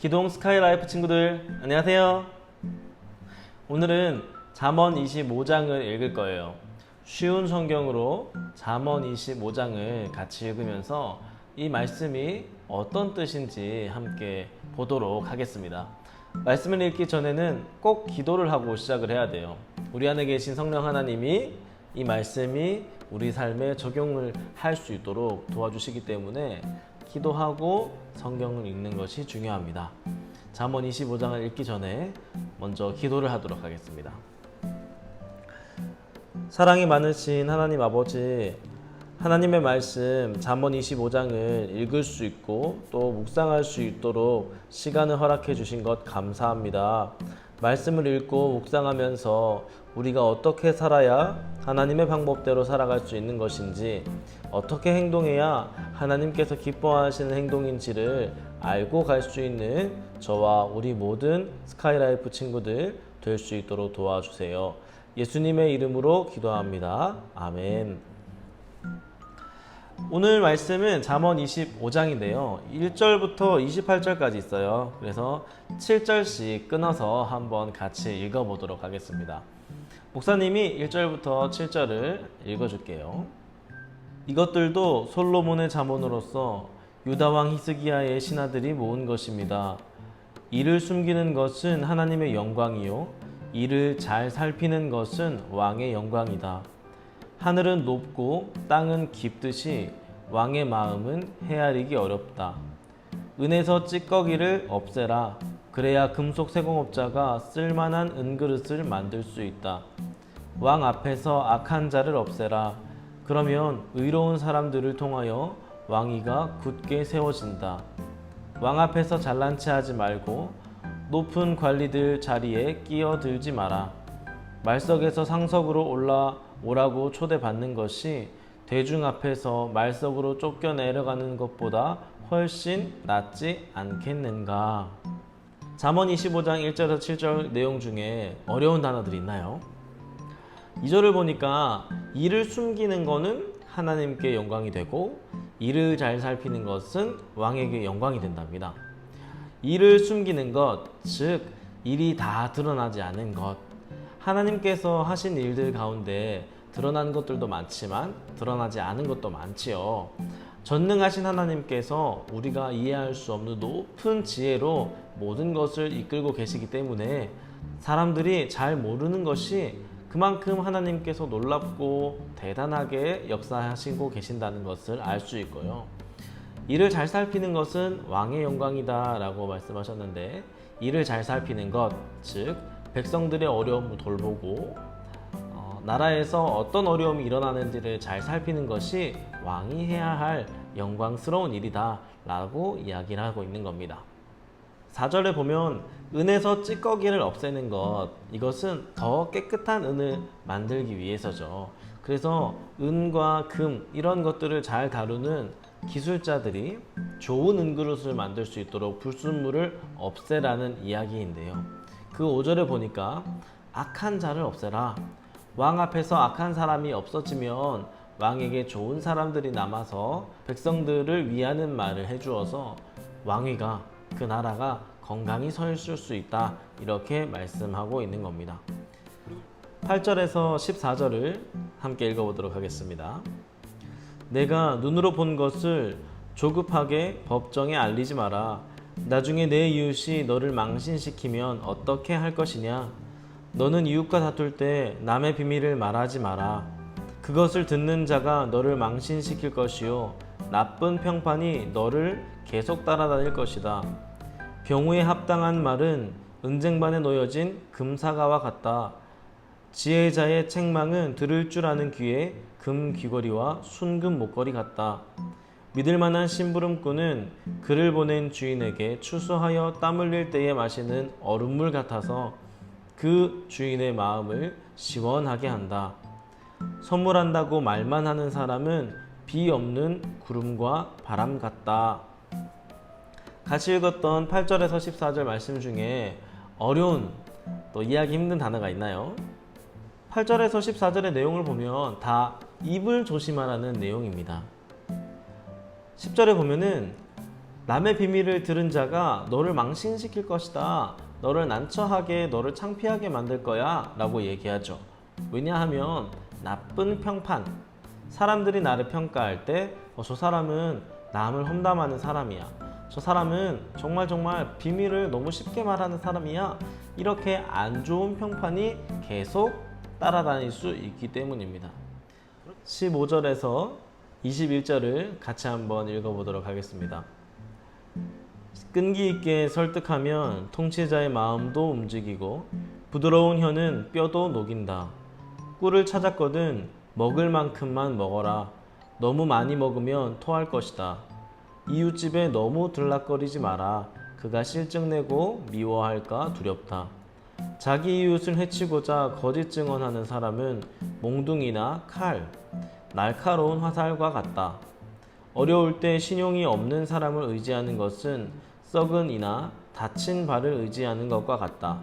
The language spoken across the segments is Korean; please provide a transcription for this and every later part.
기동 스카이라이프 친구들 안녕하세요. 오늘은 잠언 25장을 읽을 거예요. 쉬운 성경으로 잠언 25장을 같이 읽으면서 이 말씀이 어떤 뜻인지 함께 보도록 하겠습니다. 말씀을 읽기 전에는 꼭 기도를 하고 시작을 해야 돼요. 우리 안에 계신 성령 하나님이 이 말씀이 우리 삶에 적용을 할 수 있도록 도와주시기 때문에 기도하고 성경을 읽는 것이 중요합니다. 잠언 25장을 읽기 전에 먼저 기도를 하도록 하겠습니다. 사랑이 많으신 하나님 아버지, 하나님의 말씀 잠언 25장을 읽을 수 있고 또 묵상할 수 있도록 시간을 허락해 주신 것 감사합니다. 말씀을 읽고 묵상하면서 우리가 어떻게 살아야 하나님의 방법대로 살아갈 수 있는 것인지, 어떻게 행동해야 하나님께서 기뻐하시는 행동인지를 알고 갈 수 있는 저와 우리 모든 스카이라이프 친구들 될 수 있도록 도와주세요. 예수님의 이름으로 기도합니다. 아멘. 오늘 말씀은 잠언 25장인데요. 1절부터 28절까지 있어요. 그래서 7절씩 끊어서 한번 같이 읽어보도록 하겠습니다. 목사님이 1절부터 7절을 읽어줄게요. 이것들도 솔로몬의 잠언으로서 유다왕 히스기야의 신하들이 모은 것입니다. 이를 숨기는 것은 하나님의 영광이요, 이를 잘 살피는 것은 왕의 영광이다. 하늘은 높고 땅은 깊듯이 왕의 마음은 헤아리기 어렵다. 은에서 찌꺼기를 없애라. 그래야 금속 세공업자가 쓸만한 은그릇을 만들 수 있다. 왕 앞에서 악한 자를 없애라. 그러면 의로운 사람들을 통하여 왕위가 굳게 세워진다. 왕 앞에서 잘난 체 하지 말고 높은 관리들 자리에 끼어들지 마라. 말석에서 상석으로 올라오라고 초대받는 것이 대중 앞에서 말석으로 쫓겨내려가는 것보다 훨씬 낫지 않겠는가? 잠언 25장 1절에서 7절 내용 중에 어려운 단어들이 있나요? 2절을 보니까 이를 숨기는 것은 하나님께 영광이 되고 이를 잘 살피는 것은 왕에게 영광이 된답니다. 이를 숨기는 것, 즉 일이 다 드러나지 않은 것. 하나님께서 하신 일들 가운데 드러난 것들도 많지만 드러나지 않은 것도 많지요. 전능하신 하나님께서 우리가 이해할 수 없는 높은 지혜로 모든 것을 이끌고 계시기 때문에 사람들이 잘 모르는 것이 그만큼 하나님께서 놀랍고 대단하게 역사하시고 계신다는 것을 알 수 있고요. 이를 잘 살피는 것은 왕의 영광이다 라고 말씀하셨는데, 이를 잘 살피는 것, 즉 백성들의 어려움을 돌보고 나라에서 어떤 어려움이 일어나는지를 잘 살피는 것이 왕이 해야 할 영광스러운 일이다 라고 이야기를 하고 있는 겁니다. 4절에 보면 은에서 찌꺼기를 없애는 것, 이것은 더 깨끗한 은을 만들기 위해서죠. 그래서 은과 금 이런 것들을 잘 다루는 기술자들이 좋은 은그릇을 만들 수 있도록 불순물을 없애라는 이야기인데요. 그 5절에 보니까 악한 자를 없애라. 왕 앞에서 악한 사람이 없어지면 왕에게 좋은 사람들이 남아서 백성들을 위하는 말을 해주어서 왕위가, 그 나라가 건강히 서 있을 수 있다, 이렇게 말씀하고 있는 겁니다. 8절에서 14절을 함께 읽어보도록 하겠습니다. 내가 눈으로 본 것을 조급하게 법정에 알리지 마라. 나중에 내 이웃이 너를 망신시키면 어떻게 할 것이냐? 너는 이웃과 다툴 때 남의 비밀을 말하지 마라. 그것을 듣는 자가 너를 망신시킬 것이요, 나쁜 평판이 너를 계속 따라다닐 것이다. 병우에 합당한 말은 은쟁반에 놓여진 금사과와 같다. 지혜자의 책망은 들을 줄 아는 귀에 금 귀걸이와 순금 목걸이 같다. 믿을 만한 심부름꾼은 그를 보낸 주인에게 추수하여 땀 흘릴 때에 마시는 얼음물 같아서 그 주인의 마음을 시원하게 한다. 선물한다고 말만 하는 사람은 비 없는 구름과 바람 같다. 같이 읽었던 8절에서 14절 말씀 중에 어려운, 또 이해하기 힘든 단어가 있나요? 8절에서 14절의 내용을 보면 다 입을 조심하라는 내용입니다. 10절에 보면은 남의 비밀을 들은 자가 너를 망신시킬 것이다. 너를 난처하게, 너를 창피하게 만들 거야. 라고 얘기하죠. 왜냐하면 나쁜 평판. 사람들이 나를 평가할 때 저 사람은 남을 험담하는 사람이야. 저 사람은 정말 비밀을 너무 쉽게 말하는 사람이야. 이렇게 안 좋은 평판이 계속 따라다닐 수 있기 때문입니다. 15절에서 21절을 같이 한번 읽어보도록 하겠습니다. 끈기 있게 설득하면 통치자의 마음도 움직이고 부드러운 혀는 뼈도 녹인다. 꿀을 찾았거든 먹을 만큼만 먹어라. 너무 많이 먹으면 토할 것이다. 이웃집에 너무 들락거리지 마라. 그가 실증내고 미워할까 두렵다. 자기 이웃을 해치고자 거짓 증언하는 사람은 몽둥이나 칼, 날카로운 화살과 같다. 어려울 때 신용이 없는 사람을 의지하는 것은 썩은 이나 다친 발을 의지하는 것과 같다.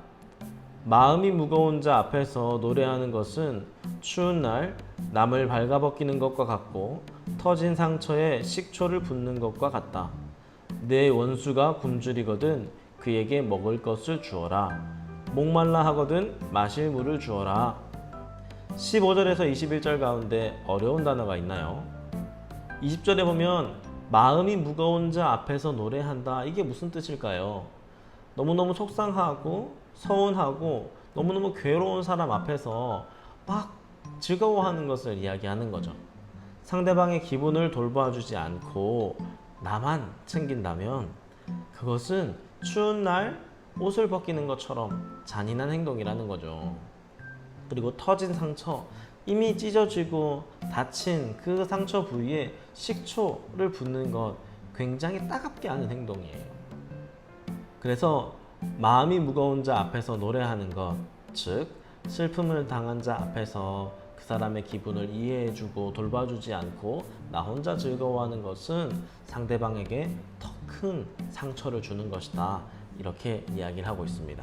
마음이 무거운 자 앞에서 노래하는 것은 추운 날 남을 발가벗기는 것과 같고 터진 상처에 식초를 붓는 것과 같다. 내 원수가 굶주리거든 그에게 먹을 것을 주어라. 목말라 하거든 마실 물을 주어라. 15절에서 21절 가운데 어려운 단어가 있나요? 20절에 보면 마음이 무거운 자 앞에서 노래한다. 이게 무슨 뜻일까요? 너무너무 속상하고 서운하고 너무너무 괴로운 사람 앞에서 막 즐거워하는 것을 이야기하는 거죠. 상대방의 기분을 돌봐주지 않고 나만 챙긴다면 그것은 추운 날 옷을 벗기는 것처럼 잔인한 행동이라는 거죠. 그리고 터진 상처, 이미 찢어지고 다친 그 상처 부위에 식초를 붓는 것 굉장히 따갑게 하는 행동이에요. 그래서 마음이 무거운 자 앞에서 노래하는 것, 즉 슬픔을 당한 자 앞에서 그 사람의 기분을 이해해주고 돌봐주지 않고 나 혼자 즐거워하는 것은 상대방에게 더 큰 상처를 주는 것이다. 이렇게 이야기를 하고 있습니다.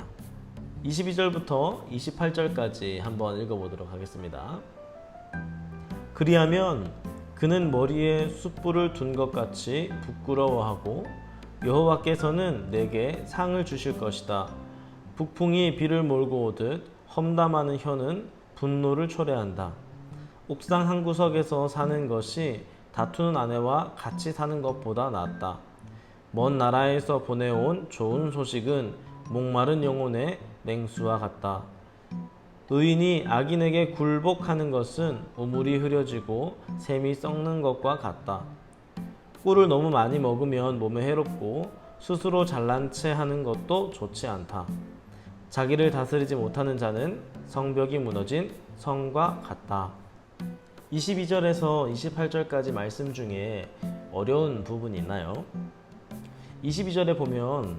22절부터 28절까지 한번 읽어보도록 하겠습니다. 그리하면 그는 머리에 숯불을 둔 것 같이 부끄러워하고 여호와께서는 내게 상을 주실 것이다. 북풍이 비를 몰고 오듯 험담하는 혀는 분노를 초래한다. 옥상 한 구석에서 사는 것이 다투는 아내와 같이 사는 것보다 낫다. 먼 나라에서 보내온 좋은 소식은 목마른 영혼의 냉수와 같다. 의인이 악인에게 굴복하는 것은 우물이 흐려지고 샘이 썩는 것과 같다. 꿀을 너무 많이 먹으면 몸에 해롭고 스스로 잘난 체 하는 것도 좋지 않다. 자기를 다스리지 못하는 자는 성벽이 무너진 성과 같다. 22절에서 28절까지 말씀 중에 어려운 부분이 있나요? 22절에 보면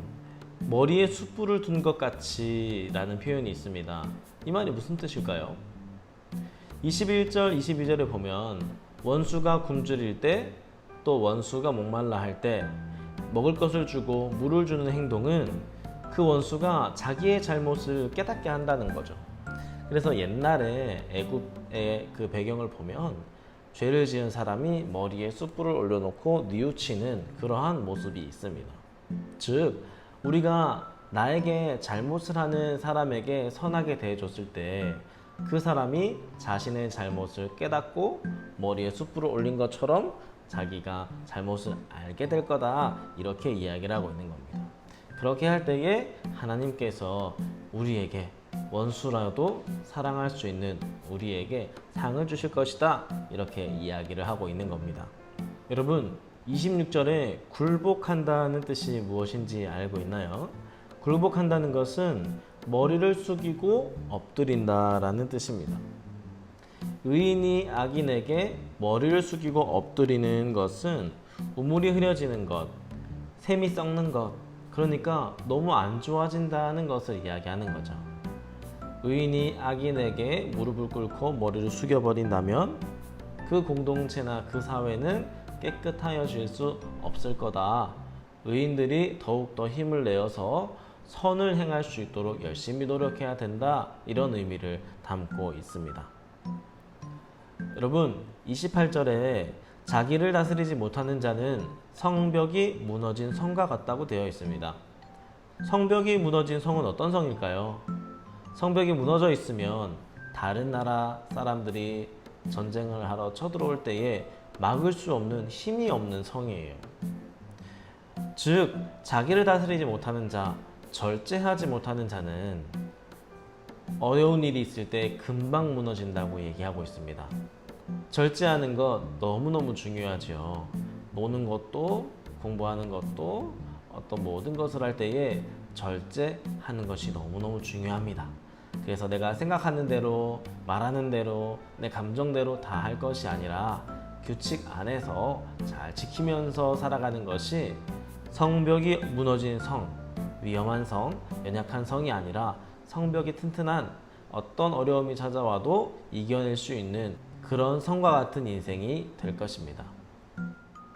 머리에 숯불을 둔 것 같이 라는 표현이 있습니다. 이 말이 무슨 뜻일까요? 21절, 22절에 보면 원수가 굶주릴 때 또 원수가 목말라 할 때 먹을 것을 주고 물을 주는 행동은 그 원수가 자기의 잘못을 깨닫게 한다는 거죠. 그래서 옛날에 애굽의 그 배경을 보면 죄를 지은 사람이 머리에 숯불을 올려놓고 뉘우치는 그러한 모습이 있습니다. 즉 우리가 나에게 잘못을 하는 사람에게 선하게 대해줬을 때 그 사람이 자신의 잘못을 깨닫고 머리에 숯불을 올린 것처럼 자기가 잘못을 알게 될 거다, 이렇게 이야기를 하고 있는 겁니다. 그렇게 할 때에 하나님께서 우리에게 원수라도 사랑할 수 있는 우리에게 상을 주실 것이다, 이렇게 이야기를 하고 있는 겁니다. 여러분, 26절에 굴복한다는 뜻이 무엇인지 알고 있나요? 굴복한다는 것은 머리를 숙이고 엎드린다라는 뜻입니다. 의인이 악인에게 머리를 숙이고 엎드리는 것은 우물이 흐려지는 것, 샘이 썩는 것, 그러니까 너무 안 좋아진다는 것을 이야기하는 거죠. 의인이 악인에게 무릎을 꿇고 머리를 숙여버린다면 그 공동체나 그 사회는 깨끗하여질 수 없을 거다. 의인들이 더욱더 힘을 내어서 선을 행할 수 있도록 열심히 노력해야 된다, 이런 의미를 담고 있습니다. 여러분, 28절에 자기를 다스리지 못하는 자는 성벽이 무너진 성과 같다고 되어 있습니다. 성벽이 무너진 성은 어떤 성일까요? 성벽이 무너져 있으면 다른 나라 사람들이 전쟁을 하러 쳐들어올 때에 막을 수 없는 힘이 없는 성이에요. 즉, 자기를 다스리지 못하는 자, 절제하지 못하는 자는 어려운 일이 있을 때 금방 무너진다고 얘기하고 있습니다. 절제하는 것 너무너무 중요하죠. 노는 것도, 공부하는 것도, 어떤 모든 것을 할 때에 절제하는 것이 너무너무 중요합니다. 그래서 내가 생각하는 대로, 말하는 대로, 내 감정대로 다 할 것이 아니라 규칙 안에서 잘 지키면서 살아가는 것이 성벽이 무너진 성, 위험한 성, 연약한 성이 아니라 성벽이 튼튼한 어떤 어려움이 찾아와도 이겨낼 수 있는 그런 성과 같은 인생이 될 것입니다.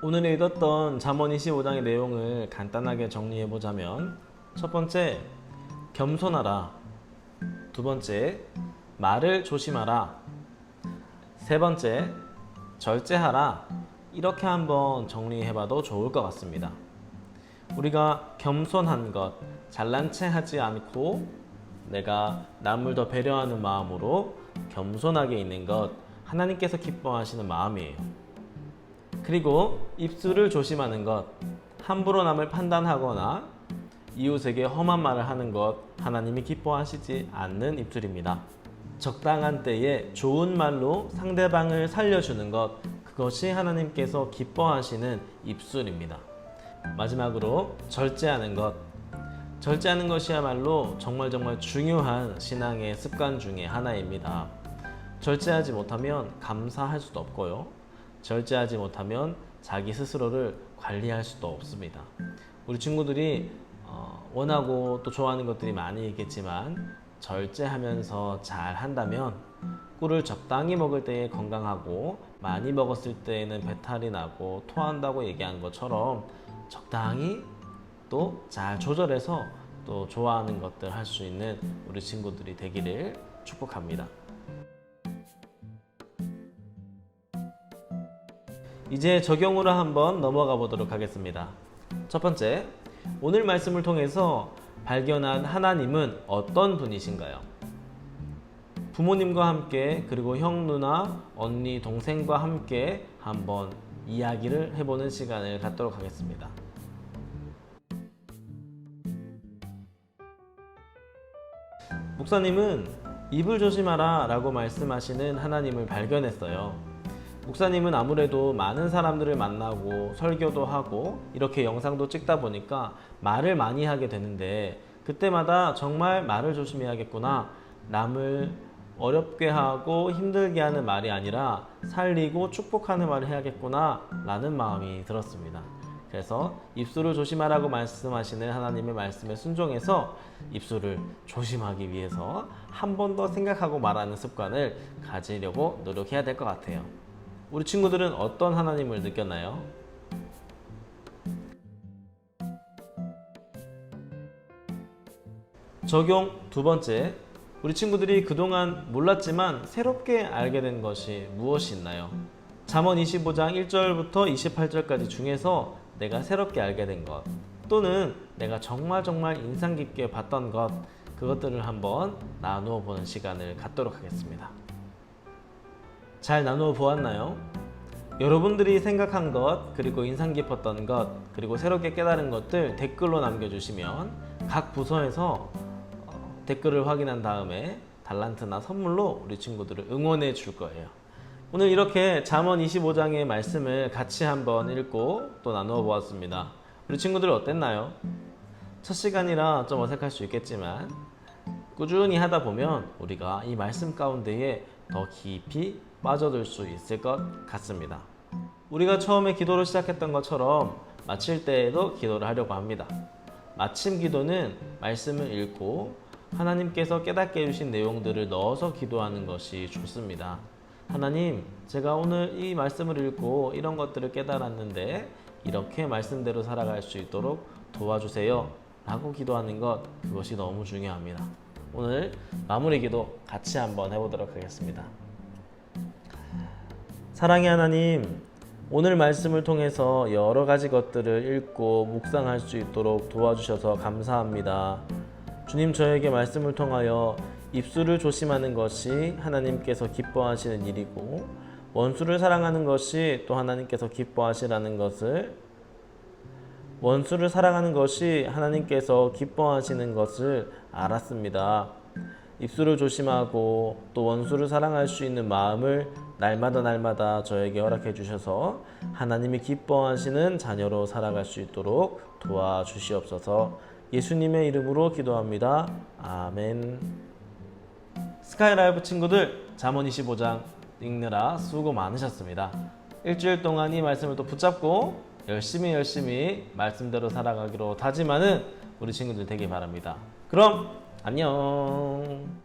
오늘 읽었던 잠언 25장의 내용을 간단하게 정리해 보자면, 첫 번째, 겸손하라. 두 번째, 말을 조심하라. 세 번째, 절제하라. 이렇게 한번 정리해봐도 좋을 것 같습니다. 우리가 겸손한 것, 잘난 체 하지 않고 내가 남을 더 배려하는 마음으로 겸손하게 있는 것, 하나님께서 기뻐하시는 마음이에요. 그리고 입술을 조심하는 것, 함부로 남을 판단하거나 이웃에게 험한 말을 하는 것, 하나님이 기뻐하시지 않는 입술입니다. 적당한 때에 좋은 말로 상대방을 살려주는 것, 그것이 하나님께서 기뻐하시는 입술입니다. 마지막으로 절제하는 것. 절제하는 것이야말로 정말 중요한 신앙의 습관 중에 하나입니다. 절제하지 못하면 감사할 수도 없고요. 절제하지 못하면 자기 스스로를 관리할 수도 없습니다. 우리 친구들이 원하고 또 좋아하는 것들이 많이 있겠지만 절제하면서 잘 한다면 꿀을 적당히 먹을 때에 건강하고 많이 먹었을 때에는 배탈이 나고 토한다고 얘기한 것처럼 적당히 또 잘 조절해서 또 좋아하는 것들 할 수 있는 우리 친구들이 되기를 축복합니다. 이제 적용으로 한번 넘어가 보도록 하겠습니다. 첫 번째, 오늘 말씀을 통해서 발견한 하나님은 어떤 분이신가요? 부모님과 함께, 그리고 형, 누나, 언니, 동생과 함께 한번 이야기를 해보는 시간을 갖도록 하겠습니다. 목사님은 입을 조심하라 라고 말씀하시는 하나님을 발견했어요. 목사님은 아무래도 많은 사람들을 만나고 설교도 하고 이렇게 영상도 찍다 보니까 말을 많이 하게 되는데, 그때마다 정말 말을 조심해야겠구나, 남을 어렵게 하고 힘들게 하는 말이 아니라 살리고 축복하는 말을 해야겠구나 라는 마음이 들었습니다. 그래서 입술을 조심하라고 말씀하시는 하나님의 말씀에 순종해서 입술을 조심하기 위해서 한 번 더 생각하고 말하는 습관을 가지려고 노력해야 될 것 같아요. 우리 친구들은 어떤 하나님을 느꼈나요? 적용 두 번째, 우리 친구들이 그동안 몰랐지만 새롭게 알게 된 것이 무엇이 있나요? 잠언 25장 1절부터 28절까지 중에서 내가 새롭게 알게 된 것, 또는 내가 정말 인상 깊게 봤던 것, 그것들을 한번 나누어 보는 시간을 갖도록 하겠습니다. 잘 나누어 보았나요? 여러분들이 생각한 것, 그리고 인상 깊었던 것, 그리고 새롭게 깨달은 것들 댓글로 남겨주시면 각 부서에서 댓글을 확인한 다음에 달란트나 선물로 우리 친구들을 응원해 줄 거예요. 오늘 이렇게 잠언 25장의 말씀을 같이 한번 읽고 또 나누어 보았습니다. 우리 친구들 어땠나요? 첫 시간이라 좀 어색할 수 있겠지만 꾸준히 하다 보면 우리가 이 말씀 가운데에 더 깊이 빠져들 수 있을 것 같습니다. 우리가 처음에 기도를 시작했던 것처럼 마칠 때에도 기도를 하려고 합니다. 마침 기도는 말씀을 읽고 하나님께서 깨닫게 해주신 내용들을 넣어서 기도하는 것이 좋습니다. 하나님, 제가 오늘 이 말씀을 읽고 이런 것들을 깨달았는데 이렇게 말씀대로 살아갈 수 있도록 도와주세요 라고 기도하는 것, 그것이 너무 중요합니다. 오늘 마무리 기도 같이 한번 해보도록 하겠습니다. 사랑의 하나님, 오늘 말씀을 통해서 여러 가지 것들을 읽고 묵상할 수 있도록 도와주셔서 감사합니다. 주님, 저에게 말씀을 통하여 입술을 조심하는 것이 하나님께서 기뻐하시는 일이고 원수를 사랑하는 것이 또 하나님께서 기뻐하시는 것을 알았습니다. 입술을 조심하고 또 원수를 사랑할 수 있는 마음을 날마다 저에게 허락해 주셔서 하나님이 기뻐하시는 자녀로 살아갈 수 있도록 도와주시옵소서. 예수님의 이름으로 기도합니다. 아멘. 스카이라이브 친구들, 잠언 25장 읽느라 수고 많으셨습니다. 일주일 동안 이 말씀을 또 붙잡고 열심히 말씀대로 살아가기로 다짐하는 우리 친구들 되길 바랍니다. 그럼 안녕.